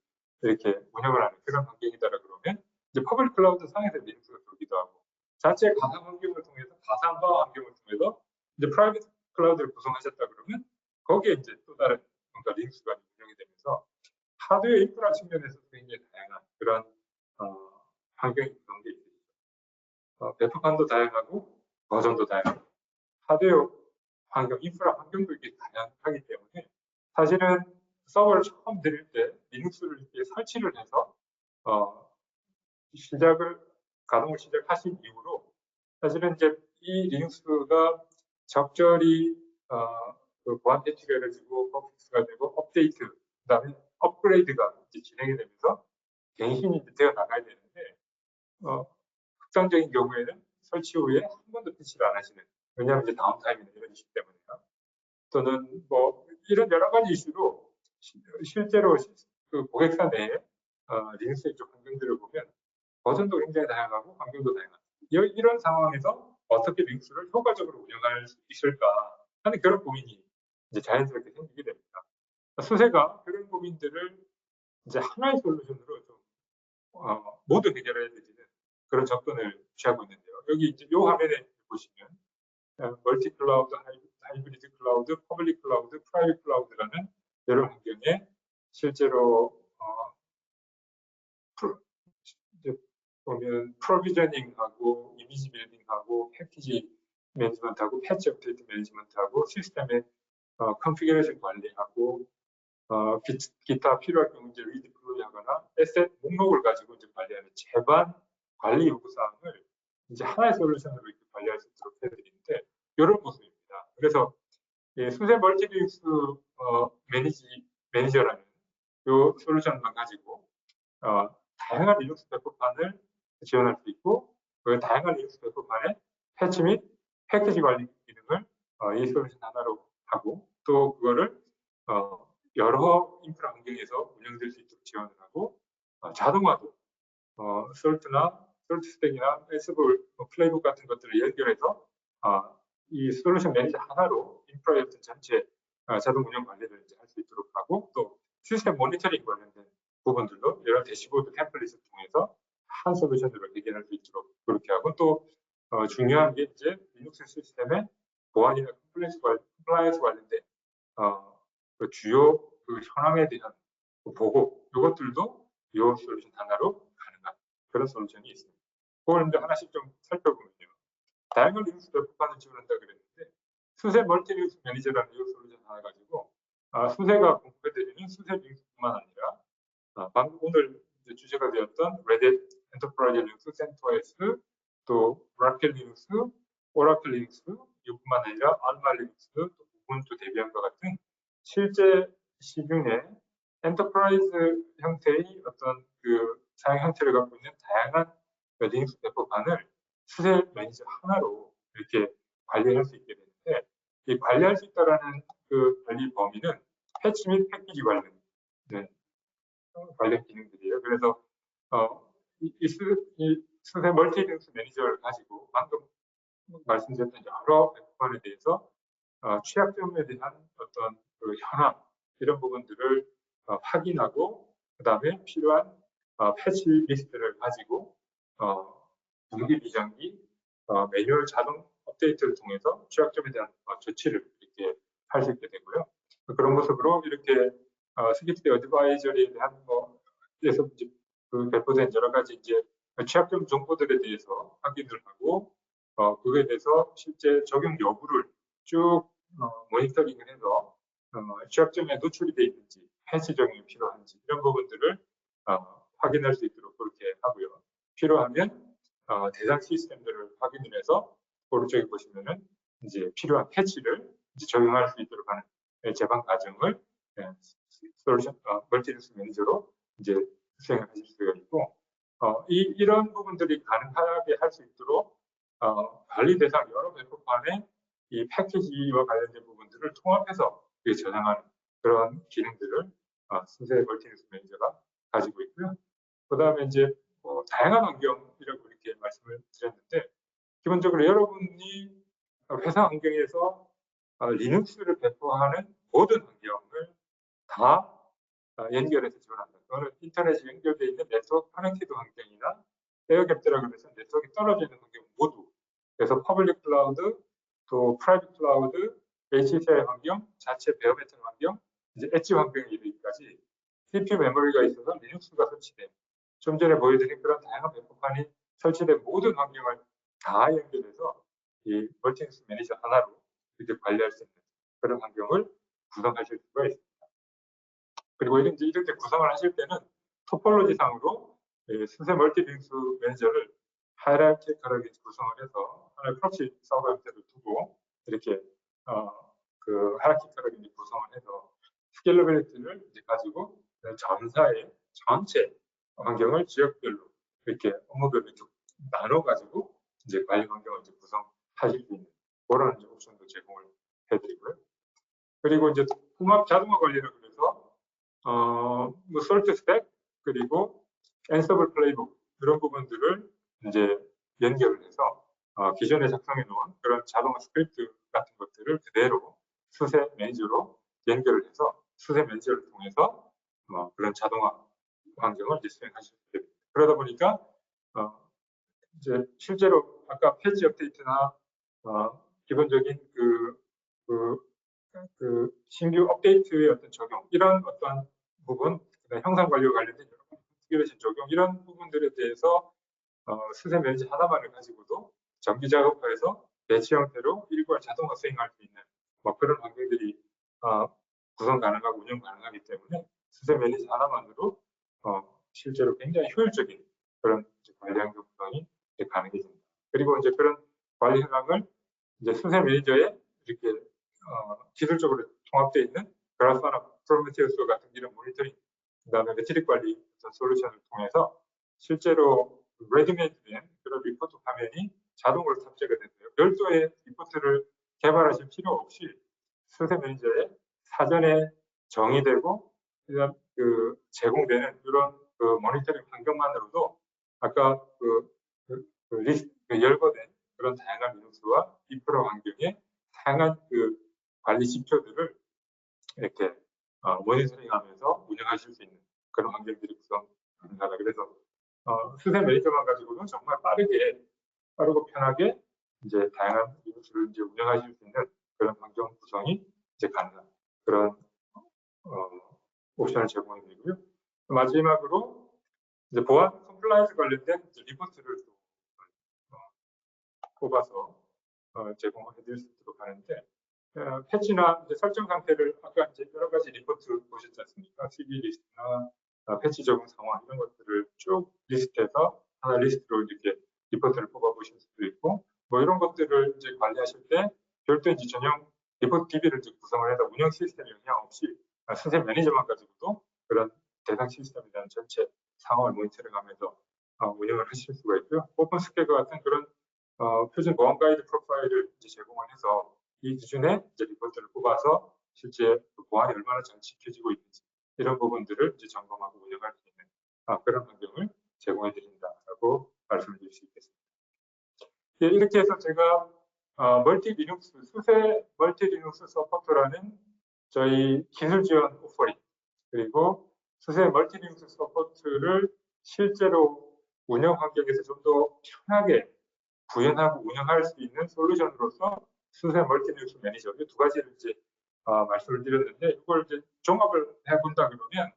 이렇게 운영을 하는 그런 환경이다라 그러면 이제 퍼블릭 클라우드 상에서 리눅스가 돌기도 하고 자체 가상 환경을 통해서 가상화 환경을 통해서 이제 프라이빗 클라우드를 구성하셨다 그러면 거기에 이제 또 다른 뭔가 리눅스가 운영이 되면서 하드웨어 인프라 측면에서 굉장히 다양한 그런 환경이 구성되어 있습니다. 배포판도 다양하고 버전도 다양하고 하드웨어 환경, 인프라 환경도 이렇게 다양하기 때문에 사실은 서버를 처음 드릴 때 리눅스를 이렇게 설치를 해서 가동을 시작하신 이후로 사실은 이제 이 리눅스가 적절히 그 보안 패치가 되고 버프가 되고 업데이트 그다음에 업그레이드가 이제 진행이 되면서 갱신이 되어 나가야 되는데 극단적인 경우에는 설치 후에 한 번도 패치를 안 하시는 왜냐하면 이제 다운타임이나 이런 이슈 때문에요. 또는 뭐 이런 여러 가지 이슈로 실제로 그 고객사 내에 리눅스의 쪽 환경들을 보면 버전도 굉장히 다양하고 환경도 다양하고 이런 상황에서 어떻게 리눅스를 효과적으로 운영할 수 있을까 하는 그런 고민이 이제 자연스럽게 생기게 됩니다. 수세가 그런 고민들을 이제 하나의 솔루션으로 좀 모두 해결해야 되는 그런 접근을 취하고 있는데요. 여기 이제 이 화면에 보시면 멀티 클라우드, 하이브리드 클라우드, 퍼블릭 클라우드, 프라이빗 클라우드라는 여러 환경에 실제로 보면 프로비저닝하고 이미지 빌딩하고 패키지 매니지먼트하고 패치 업데이트 매니지먼트하고 시스템의 컨피그레이션 관리하고 기타 필요할 경우 이제 리디플로이하거나 에셋 목록을 가지고 이제 관리하는 제반 관리 요구 사항을 이제 하나의 솔루션으로 이렇게 관리할 수 있도록 해드리는데 이런 모습입니다. 그래서 수세 멀티리눅스 매니저라는 이 솔루션만 가지고 다양한 리눅스 배포판을 지원할 수 있고 그 다양한 리눅스 배포판의 패치 및 패키지 관리 기능을 이 솔루션 하나로 하고 또 그거를 여러 인프라 환경에서 운영될 수 있도록 지원을 하고 자동화도 솔트나 솔트 스택이나 에스볼 플레이북 같은 것들을 연결해서 이 솔루션 매니저 하나로 인프라의 어떤 전체 자동 운영 관리를 할 수 있도록 하고 또 시스템 모니터링 관련된 부분들도 여러 대시보드 템플릿을 통해서 한 솔루션으로 해결할 수 있도록 그렇게 하고 또 중요한 게 이제 리눅스 시스템의 보안이나 컴플라이언스 관련된 그 주요 그 현황에 대한 보고 이것들도 이 솔루션 하나로 가능한 그런 솔루션이 있습니다. 그걸 이제 하나씩 좀 살펴보면요. 다양한 리눅스 배포판을 지원한다 그랬는데 수세 멀티리눅스 매니저라는 이 솔루션 하나 가지고 수세가 공급해드리는 수세 리눅스뿐만 아니라 방금 오늘 주제가 되었던 레드 엔터프라이즈 리눅스, 센토스, 또 라켈 리눅스, 오라클 리눅스 이뿐만 아니라 알마 리눅스, 또 우분투 데비안과 같은 실제 시중에 엔터프라이즈 형태의 어떤 그 사용 형태를 갖고 있는 다양한 리눅스 배포판을 수세 매니저 하나로 이렇게 관리할 수 있게 되는데, 이 관리할 수 있다라는 그 관리 범위는 패치 및 패키지 관련 기능들이에요. 그래서 이 수세 멀티 리눅스 매니저를 가지고 방금 말씀드렸던 여러 배포판에 대해서 취약점에 대한 어떤 그 현황 이런 부분들을 확인하고, 그 다음에 필요한 패치 리스트를 가지고 분기 비정기 매뉴얼 자동 업데이트를 통해서 취약점에 대한 조치를 이렇게 할 수 있게 되고요. 그런 모습으로 이렇게 스키트 어드바이저리에 대한 에서 이제 그 배포된 여러 가지 이제 취약점 정보들에 대해서 확인을 하고 그거에 대해서 실제 적용 여부를 쭉 모니터링을 해서 취약점에 노출이 되어 있는지, 패치 적용이 필요한지 이런 부분들을 확인할 수 있도록 그렇게 하고요. 필요하면 대상 시스템들을 확인을 해서 오른쪽에 보시면은 이제 필요한 패치를 이제 적용할 수 있도록 하는 제반 과정을 솔루션 멀티리눅스 매니저로 이제 수행을 하실 수가 있고, 이런 부분들이 가능하게 할 수 있도록 관리 대상 여러 배포판에 이 패키지와 관련된 부분들을 통합해서 저장하는 그런 기능들을 수세 멀티리눅스 매니저가 가지고 있고요. 그 다음에 이제 다양한 환경이라고 이렇게 말씀을 드렸는데, 기본적으로 여러분이 회사 환경에서 리눅스를 배포하는 모든 환경을 다 연결해서 지원한다. 그거는 인터넷이 연결되어 있는 네트워크 커넥티드 환경이나 에어갭이라고 해서 네트워크가 떨어져 있는 환경 모두, 그래서 퍼블릭 클라우드, 또 프라이빗 클라우드, HCI 환경, 자체 베어메탈 환경, 이제 엣지 환경에 이르기까지 CPU 메모리가 있어서 리눅스가 설치된, 좀 전에 보여드린 그런 다양한 배포판이 설치된 모든 환경을 다 연결해서 이 멀티리눅스 매니저 하나로 이렇게 관리할 수 있는 그런 환경을 구성하실 수가 있습니다. 그리고 이렇게 구성을 하실 때는 토폴로지상으로 수세 멀티리눅스 매니저를 하이라키컬하게 구성을 해서 하나의 프록시 서버 형태를 두고 이렇게 그 하이라키컬하게 구성을 해서 스케일러빌리티를 이제 가지고 전사의 전체 환경을 지역별로 이렇게 업무별로 나눠 가지고 이제 관리 환경을 이제 구성하실 수 있는 그런 옵션도 제공을 해드리고요. 그리고 이제 통합 자동화 관리라고 해서 뭐 솔트 스택 그리고 앤서블 플레이북 이런 부분들을 이제 연결을 해서 기존에 작성해 놓은 그런 자동화 스크립트 같은 것들을 그대로 수세 매니저로 연결을 해서 수세 매니저를 통해서 그런 자동화 환경을 이제 수행하실 수 있게 됩니다. 그러다 보니까 이제 실제로 아까 페이지 업데이트나 기본적인 그 신규 업데이트의 어떤 적용 이런 어떤 부분, 형상 관리와 관련된 여러 가지 컨피그레이션 적용 이런 부분들에 대해서 수세 매니저 하나만을 가지고도 정기 작업화해서 배치 형태로 일괄 자동화 수행할 수 있는 그런 환경들이 구성 가능하고 운영 가능하기 때문에 수세 매니저 하나만으로 실제로 굉장히 효율적인 그런 관리 환경 구성이 가능해집니다. 그리고 이제 그런 관리 현황을 이제 수세 매니저에 이렇게 기술적으로 통합되어 있는 그라스나 프로메테우스 같은 이런 모니터링, 그다음에 매트릭 관리 솔루션을 통해서 실제로 레디메이드된 그런 리포트 화면이 자동으로 탑재가 되는데요. 별도의 리포트를 개발하실 필요 없이 수세 매니저에 사전에 정의되고 그 제공되는 이런 그 모니터링 환경만으로도 아까 열거된 그런 다양한 리눅스와 인프라 환경에 다양한 그 관리 지표들을 이렇게 모니터링하면서 운영하실 수 있는 그런 환경들이 구성 가능하다. 그래서 수세 매니저만 가지고는 정말 빠르고 편하게 이제 다양한 리눅스를 이제 운영하실 수 있는 그런 환경 구성이 이제 가능한 그런 옵션을 제공해 드리고요. 마지막으로 이제 보안 컴플라이언스 관련된 리포트를 뽑아서 제공해 드릴 수 있도록 하는데, 패치나 이제 설정 상태를 아까 이제 여러 가지 리포트 보셨지 않습니까? CB 리스트나 패치 적용 상황 이런 것들을 쭉 리스트해서 하나 리스트로 이렇게 리포트를 뽑아 보실 수도 있고, 뭐 이런 것들을 이제 관리하실 때 별도 이제 전용 리포트 DB를 구성을 해서 운영 시스템 영향 없이 수세 매니저만 가지고도 그런 대상 시스템에 대한 전체 상황을 모니터링하면서 운영을 하실 수가 있고요. 오픈스케과 같은 그런 표준 보안 가이드 프로파일을 이제 제공을 해서 이 기준에 이제 리포트를 뽑아서 실제 보안이 얼마나 잘 지켜지고 있는지 이런 부분들을 이제 점검하고 운영할 수 있는 그런 환경을 제공해 드린다라고 말씀드릴 수 있겠습니다. 예, 이렇게 해서 제가 멀티 리눅스, 수세 멀티 리눅스 서포트라는 저희 기술 지원 오퍼링, 그리고 수세 멀티 리눅스 서포트를 실제로 운영 환경에서 좀 더 편하게 구현하고 운영할 수 있는 솔루션으로서 수세 멀티 리눅스 매니저 이 두 가지를 이제 말씀을 드렸는데, 이걸 이제 종합을 해본다 그러면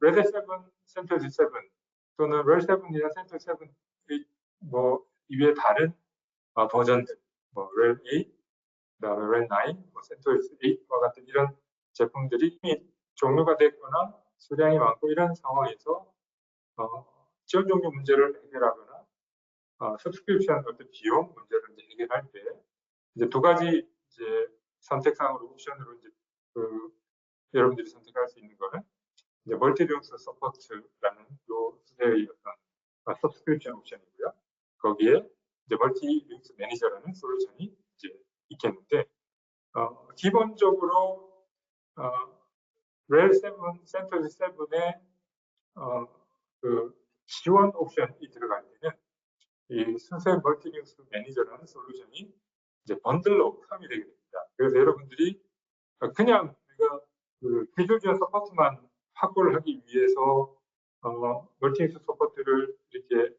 레드 7, 센토스 7 또는 렐 7이나 센토스 7의 뭐 이외에 다른 버전들, 뭐 렐 8, 그다음에 렐 9, 뭐 센토스 8과 같은 이런 제품들이 이미 종료가 됐거나 수량이 많고 이런 상황에서 지원 종료 문제를 해결하거나 서브스크립션 어떤 비용 문제를 이제 해결할 때 이제 두 가지 이제 선택상으로 옵션으로 이제 여러분들이 선택할 수 있는 거는 이제 멀티 리눅스 서포트라는 요 수세의 어떤 서브스크립션 옵션이고요. 거기에 이제 멀티 리눅스 매니저라는 솔루션이 이제 있겠는데 기본적으로 렐 7, 센토스 7의 그 지원 옵션이 들어갈 때는 이 수세 멀티 리눅스 매니저라는 솔루션이 이제 번들로 포함이 되게 됩니다. 그래서 여러분들이 그냥 우리가 그 기술 지원 서포트만 확보를 하기 위해서 멀티 리눅스 서포트를 이렇게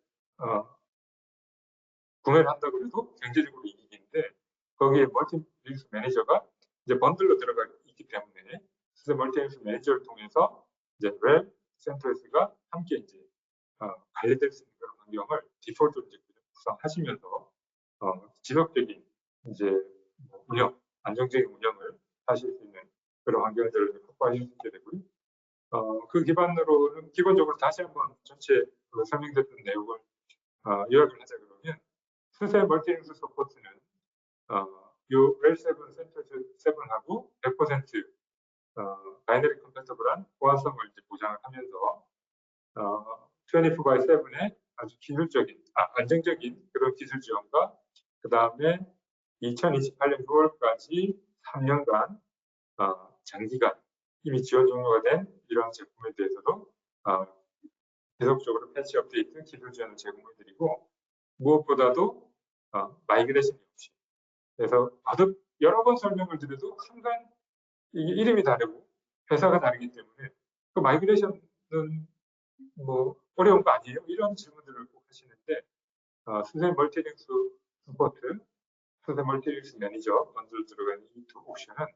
구매를 한다고 해도 경제적으로 이익인데, 거기에 멀티 리눅스 매니저가 이제 번들로 들어가 있기 때문에 수세 멀티 리눅스 매니저를 통해서 이제 렐, 센토스가 함께 이제 관리될 수 있는 그런 환경을 디폴트로 이제 구성하시면서 지속적인 이제 운영, 안정적인 운영을 하실 수 있는 그런 환경들을 확보하실 수 있게 되고요. 그 기반으로는 기본적으로 다시 한번 전체 설명드렸던 내용을 요약을 하자 그러면, 수세 멀티 리눅스 서포트는 요 렐 7, 센토스 7하고 100% 바이너리 컴패터블한 보안성을 이제 보장을 하면서 24/7의 아주 기술적인, 안정적인 그런 기술 지원과 그 다음에 2028년 6월까지 3년간 장기간 이미 지원 종료가 된 이런 제품에 대해서도 계속적으로 패치 업데이트 기술 지원을 제공해드리고, 무엇보다도 마이그레이션이 없이, 그래서 거듭 여러 번 설명을 드려도 항상 이게 이름이 다르고 회사가 다르기 때문에 그 마이그레이션은 뭐 어려운 거 아니에요? 이런 질문들을 꼭 하시는데, 수세 멀티 리눅스 서포트, 수세 멀티 리눅스 매니저 번들 들어간 이 두 옵션은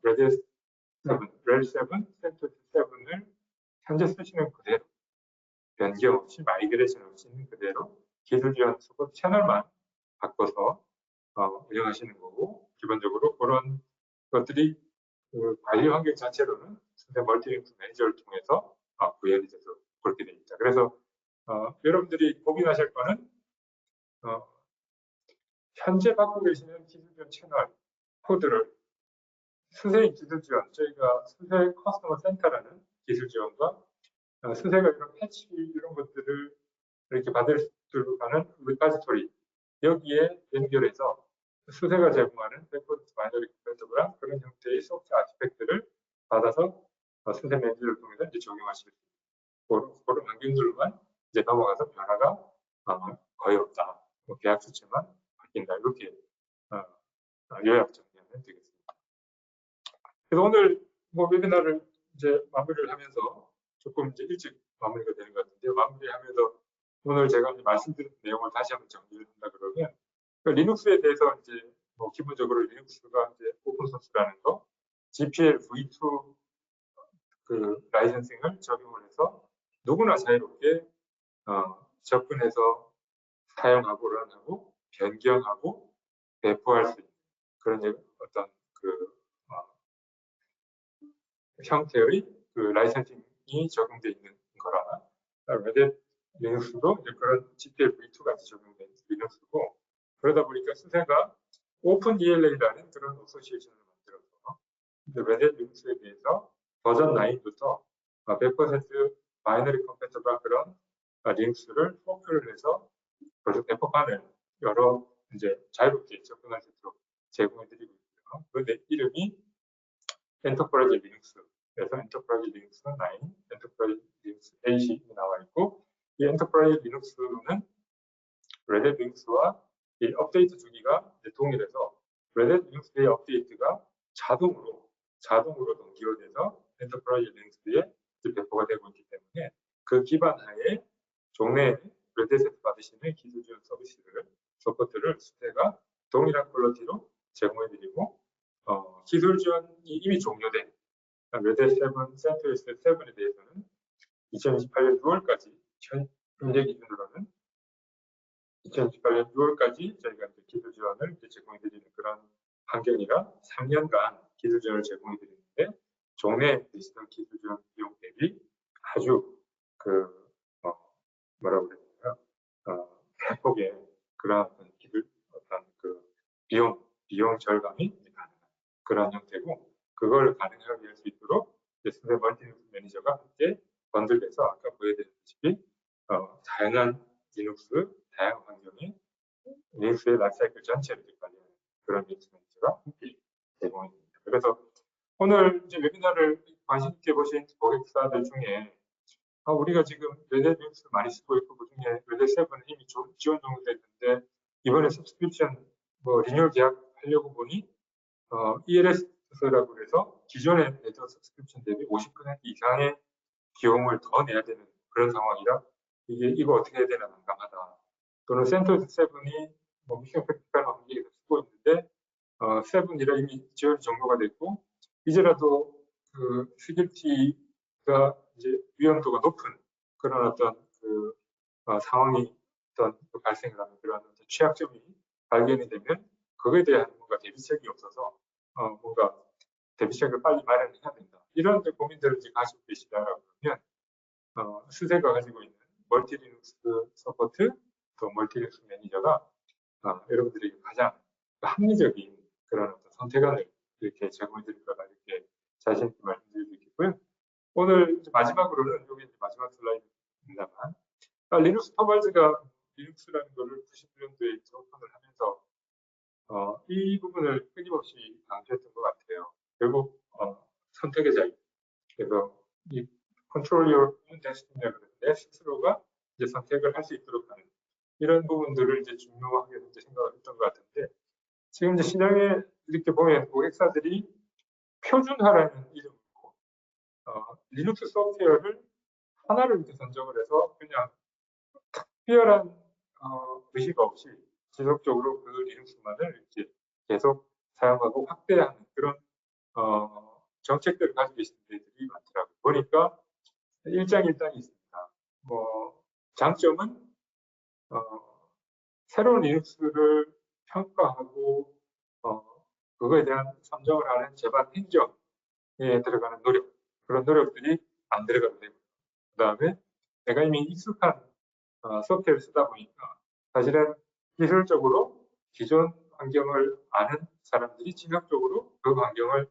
렐 7, 센토스 7을 현재 쓰시는 그대로 변경 없이 마이그레이션 없이 있는 그대로 기술 지원 서포트 채널만 바꿔서 운영하시는 거고, 기본적으로 그런 것들이 그 관리 환경 자체로는 수세 멀티 리눅스 매니저를 통해서 구현이 돼서 그렇게 됩니다. 그래서 여러분들이 고민하실 거는 현재 받고 계시는 기술 지원 채널 코드를 수세 기술 지원, 저희가 수세 커스터머 센터라는 기술 지원과 수세가 이런 패치 이런 것들을 이렇게 받을 수 있는 리파지토리, 여기에 연결해서 수세가 제공하는 100% 바이너리 컴패터블한 그런 형태의 소프트 아티팩트를 받아서 수세 매니저를 통해서 이제 적용하실 수 있는 그런 환경들만 이제 넘어가서 변화가 거의 없다. 뭐 계약 수치만 바뀐다. 이렇게 요약 정리하면 되겠습니다. 그래서 오늘 뭐 웨비나를 이제 마무리를 하면서 조금 이제 일찍 마무리가 되는 것 같은데요. 마무리하면서 오늘 제가 말씀드린 내용을 다시 한번 정리를 한다 그러면, 리눅스에 대해서 이제 뭐 기본적으로 리눅스가 이제 오픈 소스라는 거, GPL v2 그 라이선싱을 적용을 해서 누구나 자유롭게 접근해서 사용하고 런하고 변경하고 배포할 수 있는 그런 어떤 그 형태의 그 라이선싱이 적용되어 있는 거라, 레드 리눅스도 이제 그런 GPL v2가 적용된 리눅스고, 그러다 보니까 수세가 오픈 ELA라는 그런 어소시에이션을 만들어서 레드 리눅스에 대해서 버전 9부터 100% 바이너리 컴패터블한 그런 리눅스를 포크를 해서 그래서 배포판을 여러 이제 자유롭게 접근할 수 있도록 제공해드리고 있고요. 그런데 이름이 엔터프라이즈 리눅스, 그래서 엔터프라이즈 리눅스 9, 엔터프라이즈 리눅스 8이 나와 있고, 이 엔터프라이즈 리눅스는 레드 리눅스와 이 업데이트 주기가 동일해서 레드 리눅스의 업데이트가 자동으로 동기화돼서 엔터프라이즈 리눅스에 배포가 되고 있기 때문에 그 기반 하에 종래 레드에서 받으시는 기술 지원 서비스를 서포트를 수태가 동일한 퀄리티로 제공해드리고 기술 지원이 이미 종료된 레드 7, 센트오스 7에 대해서는 2028년 6월까지 현재 기준으로는 2018년 6월까지 저희가 이제 기술 지원을 제공해드리는 그런 환경이라 3년간 기술 지원을 제공해드리는데 종래 디지털 기술 지원 비용 대비 아주 뭐라고 그래야 되나 대폭의 그런 어떤 그 비용 절감이 가능한 그런 형태고 그걸 가능하게 할 수 있도록 수세 멀티눅스 매니저가 함께 번들돼서 아까 보여드렸다시피 다양한 리눅스 다양한 환경에 리눅스의 라이프사이클 전체를 관리하는 그런 리눅스 매니저가 함께 제공해줍니다. 그래서 오늘 이제 웨비나를 관심 있게 보신 고객사들 중에 우리가 지금 레드 리눅스 많이 쓰고 있고 그중에 레드 7은 이미 지원 종료됐는데 이번에 서브스크립션 리뉴얼 계약하려고 보니 ELS라고 해서 기존의 레드 서브스크립션 대비 50% 이상의 비용을 더 내야 되는 그런 상황이라 이거 어떻게 해야 되나 난감하다. 또는 센토스 7이 미션 크리티컬 환경에서 쓰고 있는데 7이라 이미 지원이 종료가 됐고 이제라도 그 시큐리티가 이제 위험도가 높은 그런 어떤 상황이 발생을 하는 그런 취약점이 발견이 되면 그거에 대한 뭔가 대비책이 없어서 뭔가 대비책을 빨리 마련해야 된다. 이런 고민들을 이제 가지고 계시다라고 하면 수세가 가지고 있는 멀티 리눅스 서포트 또 멀티 리눅스 매니저가 여러분들에게 가장 합리적인 그런 어떤 선택안을 이렇게 제공해 드릴 거라 이렇게 자신 있게 말씀드릴 수 있겠고요. 오늘 마지막으로는 여기 마지막 슬라이드입니다만 리눅스 터벌즈가 리눅스라는 거를 90년도에 오픈을 하면서 이 부분을 끊임없이 강조했던 것 같아요. 결국 선택의 자유. 그래서 이 control your own destiny라고 내 스스로가 이제 선택을 할 수 있도록 하는 이런 부분들을 이제 중요하게 이제 생각을 했던 것 같은데 지금 이제 시장에 이렇게 보면 고객사들이 표준화라는 이름으로 리눅스 소프트웨어를 하나를 이렇게 선정을 해서 그냥 특별한 의식 없이 지속적으로 그 리눅스만을 이렇게 계속 사용하고 확대하는 그런 정책들을 가지고 계신 데들이 많더라고요. 보니까 일장일단이 있습니다. 장점은 새로운 리눅스를 평가하고 그거에 대한 선정을 하는 제반 행정에 들어가는 노력 그런 노력들이 안 들어가게 되고 그 다음에 내가 이미 익숙한 소프트웨어를 쓰다 보니까 사실은 기술적으로 기존 환경을 아는 사람들이 지속적으로 그 환경을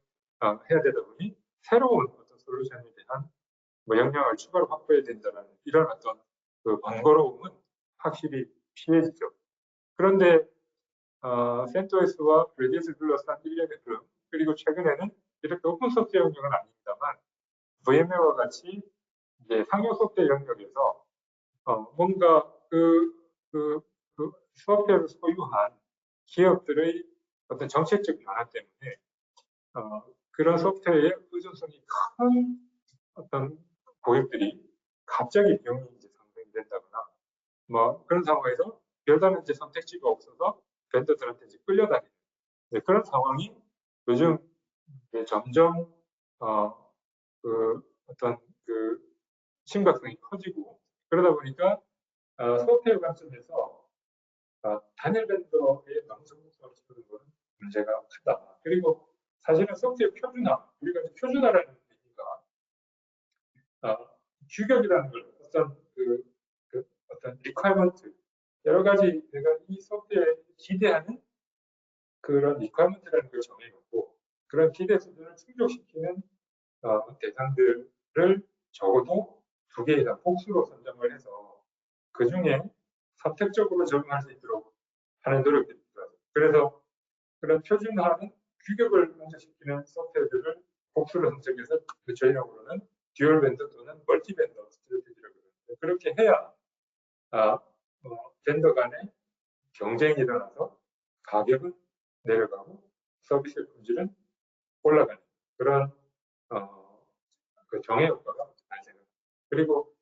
해야 되다 보니 새로운 어떤 솔루션에 대한 역량을 추가로 확보해야 된다는 이런 어떤 그 번거로움은 확실히 피해지죠. 그런데 센토스와 레디스를 둘러싼 일련의 흐름 그리고 최근에는 이렇게 오픈 소프트웨어 영역은 아닙니다만 VMware와 같이 이제 상용 소프트웨어 영역에서 뭔가 그 소프트웨어를 소유한 기업들의 어떤 정책적 변화 때문에 그런 소프트웨어의 의존성이 큰 어떤 고객들이 갑자기 비용이 이제 상승된다거나 그런 상황에서 별다른 이제 선택지가 없어서 벤더들한테 이제 끌려다니는 그런 상황이 요즘 점점 어떤 심각성이 커지고 그러다 보니까 소프트웨어 관점에서 단일 벤더의 너무 전문성을 지키는 것은 문제가 크다. 그리고 사실은 소프트웨어 표준화, 우리가 표준화라는 얘기가 규격이라는 걸 어떤 리퀘어먼트 여러 가지 내가 이 소프트웨어에 기대하는 그런 리퀘어먼트라는 걸 정해놓고 그런 기대 수준을 충족시키는 대상들을 적어도 2개 이상 복수로 선정을 해서 그 중에 선택적으로 적용할 수 있도록 하는 노력들이 필요하죠. 그래서 그런 표준화는 규격을 먼저 시키는 소프트웨어들을 복수로 선정해서 저희라고 그러는 듀얼 벤더 또는 멀티 벤더 스트래티지라고 그러는데 그렇게 해야 벤더 간의 경쟁이 일어나서 가격은 내려가고 서비스의 품질은 올라가는 그런 그 정해 효과가 발생합니다. 그리고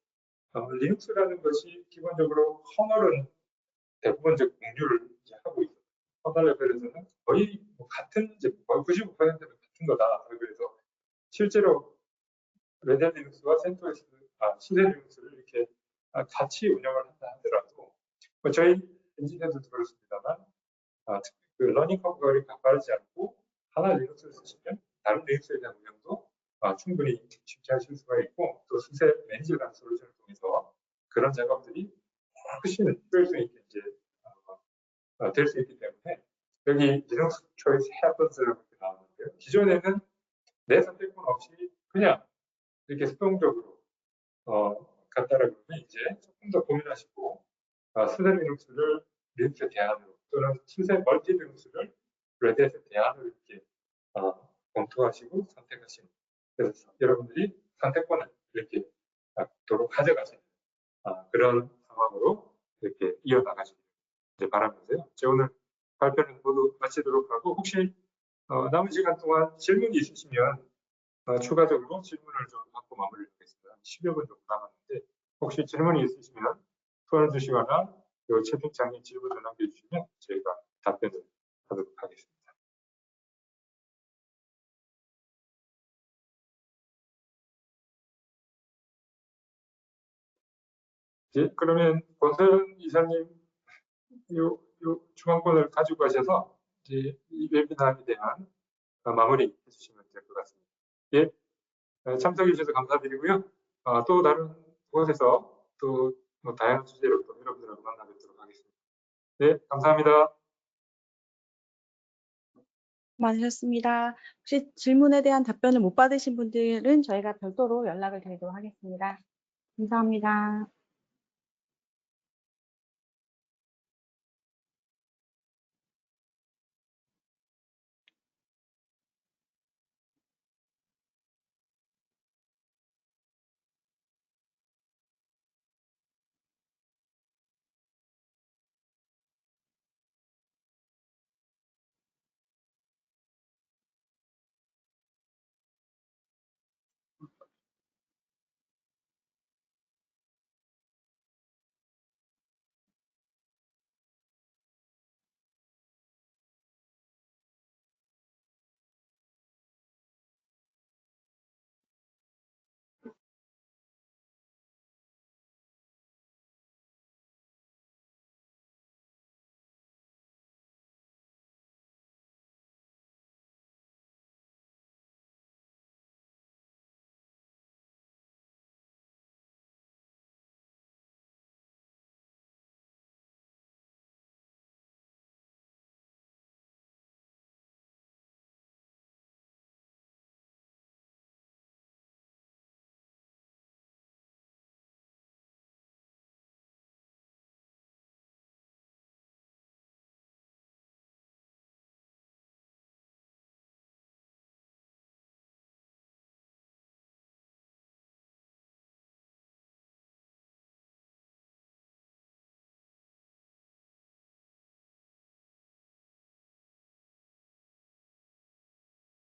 리눅스라는 것이 기본적으로 커널은 대부분적 공유를 하고 있어요. 커널 레벨에서는 거의 같은 이제 95%는 같은 거다. 그래서 실제로 레드 리눅스와 센토스, 시세 리눅스를 이렇게 같이 운영을 한다 하더라도 저희 엔지니어들도 그렇습니다만 그 러닝 커브가 가파르지 않고 하나 리눅스를 쓰시면 다른 리눅스에 대한 운영도 충분히 쉽게 하실 수가 있고 또 수세 매니저라는 솔루션을 통해서 그런 작업들이 훨씬 효율성 있게 이제 될 수 있기 때문에 여기 리눅스 초이스 해펀스라고 나오는데요. 기존에는 내 선택권 없이 그냥 이렇게 수동적으로 갖다라 그러면 이제 조금 더 고민하시고 수세 리눅스를 리눅스 대안으로 또는 수세 멀티 리눅스를 레드햇의 대안으로 이렇게 검토하시고 선택하시는 그래서 여러분들이 선택권을 이렇게 도로 가져가시는 그런 상황으로 이렇게 이어나가시길 바라면서요. 제 오늘 발표는 모두 마치도록 하고 혹시 남은 시간 동안 질문이 있으시면 추가적으로 질문을 좀 받고 마무리하겠습니다. 10여 분 정도 남았는데 혹시 질문이 있으시면 손을 주시거나 채팅창에 질문을 남겨주시면 저희가 답변을 하도록 하겠습니다. 예, 그러면 권선 이사님 요 주관권을 가지고 가셔서 이제 이 웨비나에 대한 마무리 해주시면 될 것 같습니다. 예, 참석해 주셔서 감사드리고요. 또 다른 곳에서 또 다양한 주제로 또 여러분들하고 만나뵙도록 하겠습니다. 네, 감사합니다. 많으셨습니다. 혹시 질문에 대한 답변을 못 받으신 분들은 저희가 별도로 연락을 드리도록 하겠습니다. 감사합니다.